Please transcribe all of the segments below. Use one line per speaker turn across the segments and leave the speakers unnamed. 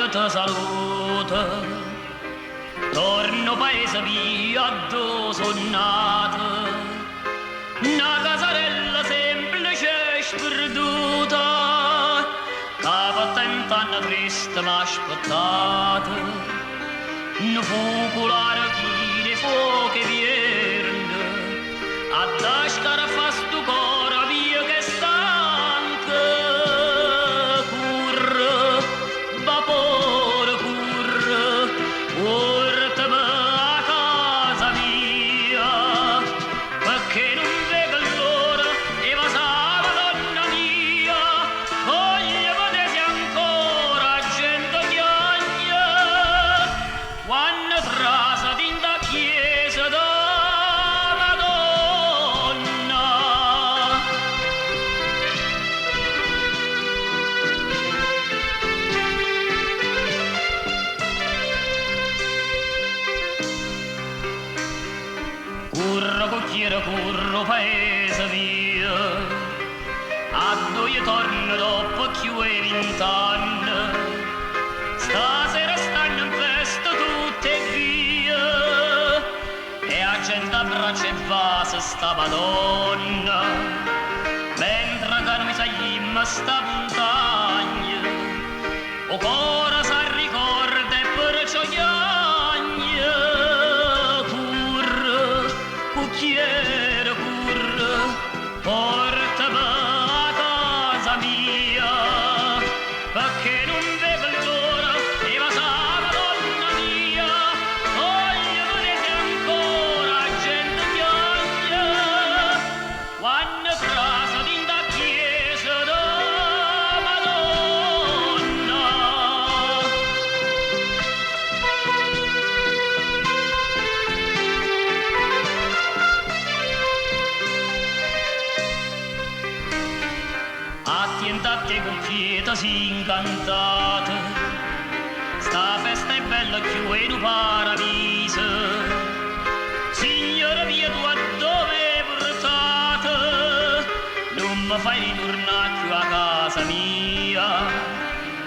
te saluta, torno paese via dove sono nata, una casarella semplice e sperduta, che per tant'anni triste m'ha aspettata, un focolare chi le fuochi vierne, a dascare fa sto cora via che stanca, curre, vapore curre, portami a casa mia, perché non vedo l'ora e va sa Madonna mia, voglio vedere ancora gente gnagna, quando trasa dinda chiesa da Madonna. Curro cocchiere, curro paese mio, a dove torno dopo più e 20 anni, stasera stanno in festa tutte e via, e a gente abbraccia e va se sta Madonna, mentre che noi saliamo sta montagna, o cora sa ricorda e perciò gnagna, curre, cucchiere, curre, portami a casa mia, perché non vedo l'ora e va sa Madonna mia, voglio vedere ancora gente gnagna, quando trasa dinda chiesa da Madonna. Attientate con pietà si incantate, sta festa è bella più in un paradiso, signora mia tu a dove portate, non mi fai ritornare più a casa mia,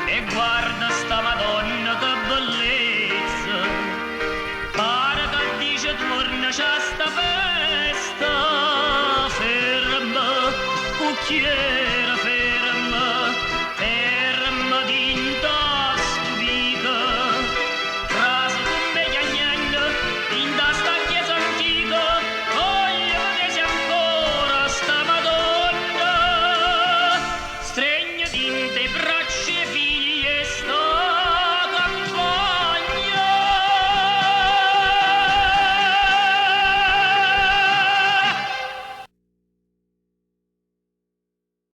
e guarda sta Madonna che bellezza, pare che dice torna c'è sta festa, ferma, cucchiere, ferma, ferma dinta stupita, frase come gnagna, dinta sta chiesa antica, voglio vedere ancora sta Madonna, stregna dinte i bracci